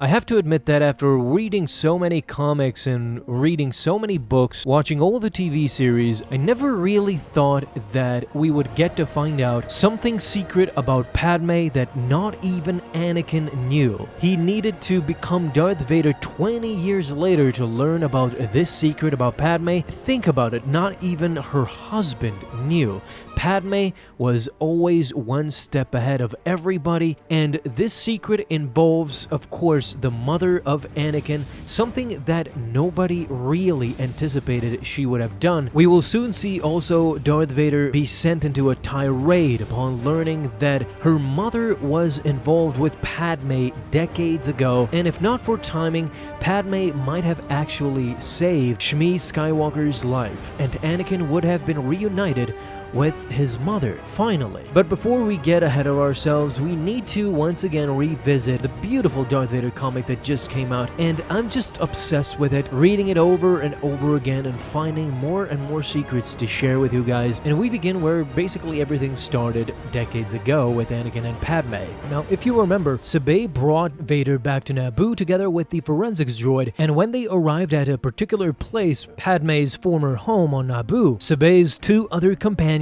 I have to admit that after reading so many comics and reading so many books, watching all the TV series, I never really thought that we would get to find out something secret about Padme that not even Anakin knew. He needed to become Darth Vader 20 years later to learn about this secret about Padme. Think about it, not even her husband knew. Padme was always one step ahead of everybody, and this secret involves, of course, the mother of Anakin, something that nobody really anticipated she would have done. We will soon see also Darth Vader be sent into a tirade upon learning that her mother was involved with Padme decades ago, and if not for timing, Padme might have actually saved Shmi Skywalker's life, and Anakin would have been reunited with his mother, finally. But before we get ahead of ourselves, we need to once again revisit the beautiful Darth Vader comic that just came out, and I'm just obsessed with it, reading it over and over again and finding more and more secrets to share with you guys. And we begin where basically everything started decades ago with Anakin and Padme. Now, if you remember, Sabé brought Vader back to Naboo together with the forensics droid, and when they arrived at a particular place, Padme's former home on Naboo, Sabé's two other companions,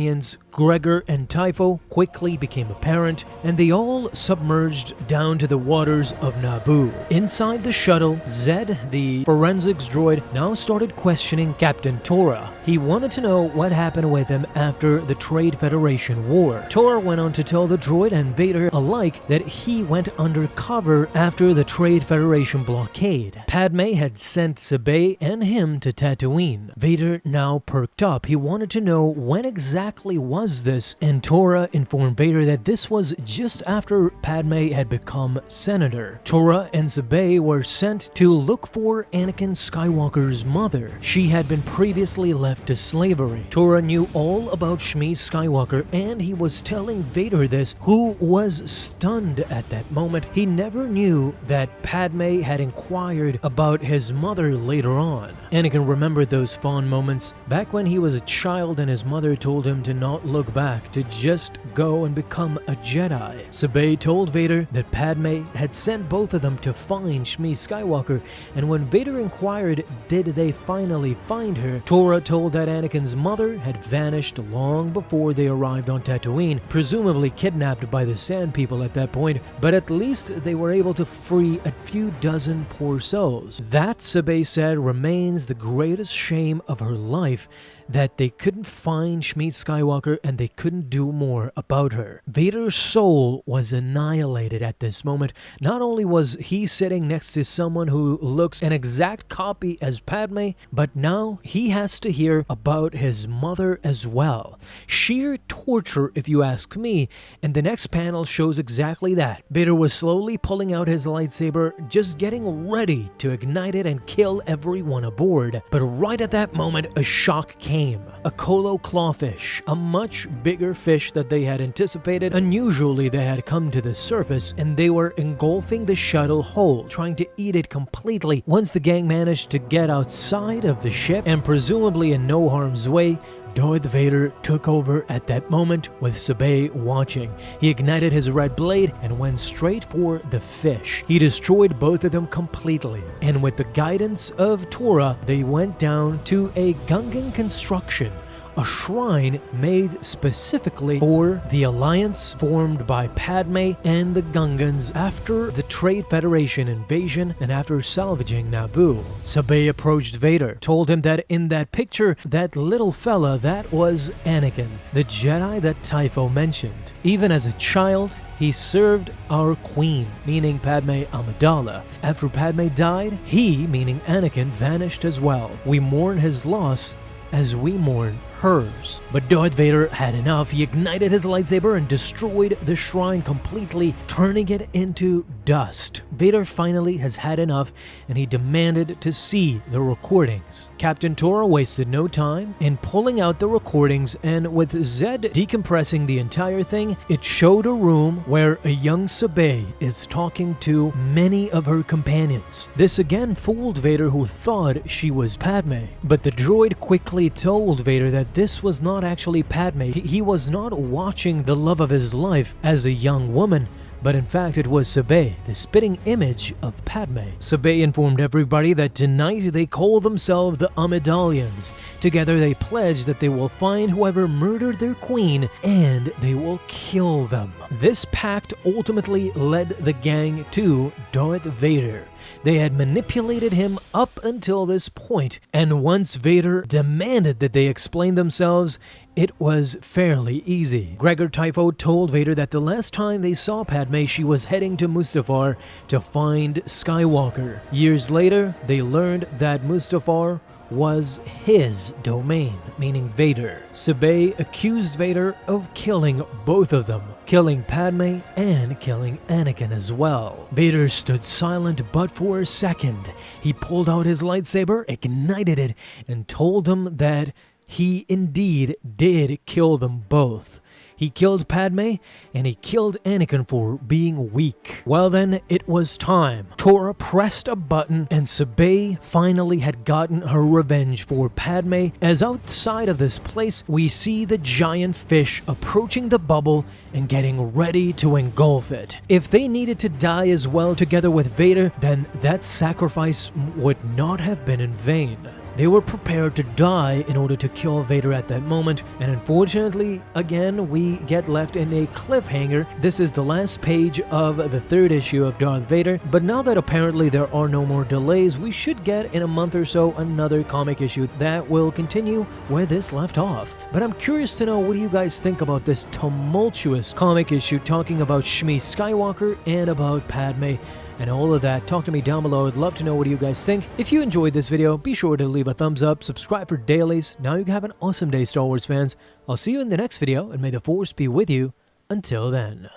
Gregor and Typho, quickly became apparent, and they all submerged down to the waters of Naboo. Inside the shuttle, Zed, the forensics droid, now started questioning Captain Tora. He wanted to know what happened with him after the Trade Federation War. Tora went on to tell the droid and Vader alike that he went undercover after the Trade Federation blockade. Padme had sent Sabé and him to Tatooine. Vader now perked up. He wanted to know when exactly was this, and Tora informed Vader that this was just after Padme had become senator. Tora and Sabé were sent to look for Anakin Skywalker's mother. She had been previously left to slavery. Tora knew all about Shmi Skywalker, and he was telling Vader this, who was stunned at that moment. He never knew that Padme had inquired about his mother later on. Anakin remembered those fond moments back when he was a child and his mother told him to not look back, to just go and become a Jedi. Sabé told Vader that Padme had sent both of them to find Shmi Skywalker, and when Vader inquired, did they finally find her, Tora told that Anakin's mother had vanished long before they arrived on Tatooine, presumably kidnapped by the Sand People at that point, but at least they were able to free a few dozen poor souls. That, Sabé said, remains the greatest shame of her life, that they couldn't find Shmi Skywalker and they couldn't do more about her. Vader's soul was annihilated at this moment. Not only was he sitting next to someone who looks an exact copy as Padme, but now he has to hear about his mother as well. Sheer torture, if you ask me, and the next panel shows exactly that. Vader was slowly pulling out his lightsaber, just getting ready to ignite it and kill everyone aboard. But right at that moment, a shock came. A Kolo clawfish, a much bigger fish that they had anticipated. Unusually, they had come to the surface and they were engulfing the shuttle whole, trying to eat it completely. Once the gang managed to get outside of the ship, and presumably in no harm's way, Darth Vader took over at that moment with Sabé watching. He ignited his red blade and went straight for the fish. He destroyed both of them completely, and with the guidance of Tora, they went down to a Gungan construction, a shrine made specifically for the alliance formed by Padme and the Gungans after the Trade Federation invasion and after salvaging Naboo. Sabé approached Vader, told him that in that picture, that little fella, that was Anakin, the Jedi that Typho mentioned. Even as a child, he served our queen, meaning Padme Amidala. After Padme died, he, meaning Anakin, vanished as well. We mourn his loss as we mourn hers. But Darth Vader had enough. He ignited his lightsaber and destroyed the shrine completely, turning it into dust. Vader finally has had enough, and he demanded to see the recordings. Captain Tora wasted no time in pulling out the recordings, and with Zed decompressing the entire thing, it showed a room where a young Sabé is talking to many of her companions. This again fooled Vader, who thought she was Padme, but the droid quickly told Vader that this was not actually Padme. He was not watching the love of his life as a young woman, but in fact it was Sabé, the spitting image of Padme. Sabé informed everybody that tonight they call themselves the Amidalians. Together they pledge that they will find whoever murdered their queen and they will kill them. This pact ultimately led the gang to Darth Vader. They had manipulated him up until this point, and once Vader demanded that they explain themselves, it was fairly easy. Gregor Typho told Vader that the last time they saw Padme, she was heading to Mustafar to find Skywalker. Years later, they learned that Mustafar was his domain, meaning Vader. Sabé accused Vader of killing both of them, killing Padme and killing Anakin as well. Vader stood silent, but for a second, he pulled out his lightsaber, ignited it, and told them that he indeed did kill them both. He killed Padme, and he killed Anakin for being weak. Well then, it was time. Tora pressed a button, and Sabé finally had gotten her revenge for Padme, as outside of this place, we see the giant fish approaching the bubble and getting ready to engulf it. If they needed to die as well together with Vader, then that sacrifice would not have been in vain. They were prepared to die in order to kill Vader at that moment, and unfortunately, again, we get left in a cliffhanger. This is the last page of the third issue of Darth Vader, but now that apparently there are no more delays, we should get in a month or so another comic issue that will continue where this left off. But I'm curious to know, what do you guys think about this tumultuous comic issue talking about Shmi Skywalker and about Padme and all of that? Talk to me down below. I'd love to know what you guys think. If you enjoyed this video, be sure to leave a thumbs up, subscribe for dailies. Now you can have an awesome day, Star Wars fans. I'll see you in the next video, and may the Force be with you until then.